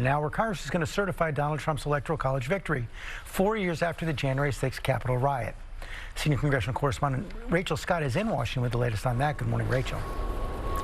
now where Congress is going to certify Donald Trump's Electoral College victory 4 years after the January 6th Capitol riot. Senior congressional correspondent Rachel Scott is in Washington with the latest on that. Good morning, Rachel.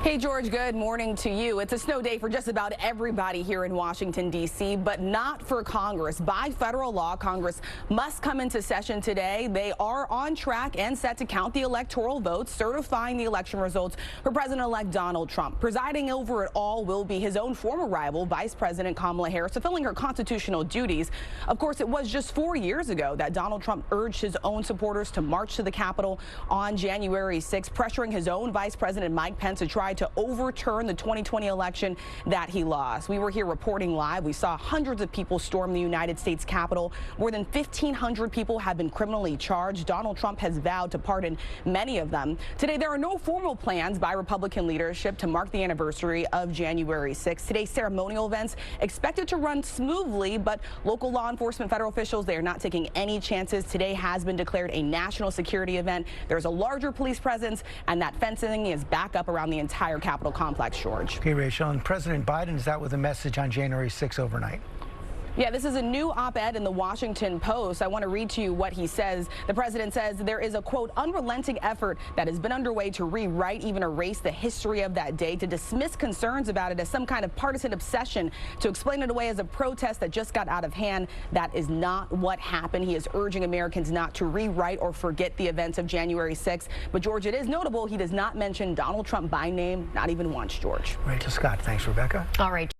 Hey, George, good morning to you. It's a snow day for just about everybody here in Washington, D.C., but not for Congress. By federal law, Congress must come into session today. They are on track and set to count the electoral votes, certifying the election results for President-elect Donald Trump. Presiding over it all will be his own former rival, Vice President Kamala Harris, fulfilling her constitutional duties. Of course, it was just 4 years ago that Donald Trump urged his own supporters to march to the Capitol on January 6th, pressuring his own Vice President Mike Pence to try to overturn the 2020 election that he lost. We were here reporting live. We saw hundreds of people storm the United States Capitol. More than 1,500 people have been criminally charged. Donald Trump has vowed to pardon many of them. Today, there are no formal plans by Republican leadership to mark the anniversary of January 6th. Today's ceremonial events expected to run smoothly, but local law enforcement, federal officials, they are not taking any chances. Today has been declared a national security event. There's a larger police presence, and that fencing is back up around the entire Capitol complex, George. Okay, Rachel, and President Biden is out with a message on January 6th overnight. Yeah, this is a new op-ed in the Washington Post. I want to read to you what he says. The president says there is a, quote, unrelenting effort that has been underway to rewrite, even erase the history of that day, to dismiss concerns about it as some kind of partisan obsession, to explain it away as a protest that just got out of hand. That is not what happened. He is urging Americans not to rewrite or forget the events of January 6th. But, George, it is notable he does not mention Donald Trump by name, not even once, George. Rachel Scott, thanks, Rebecca. All right.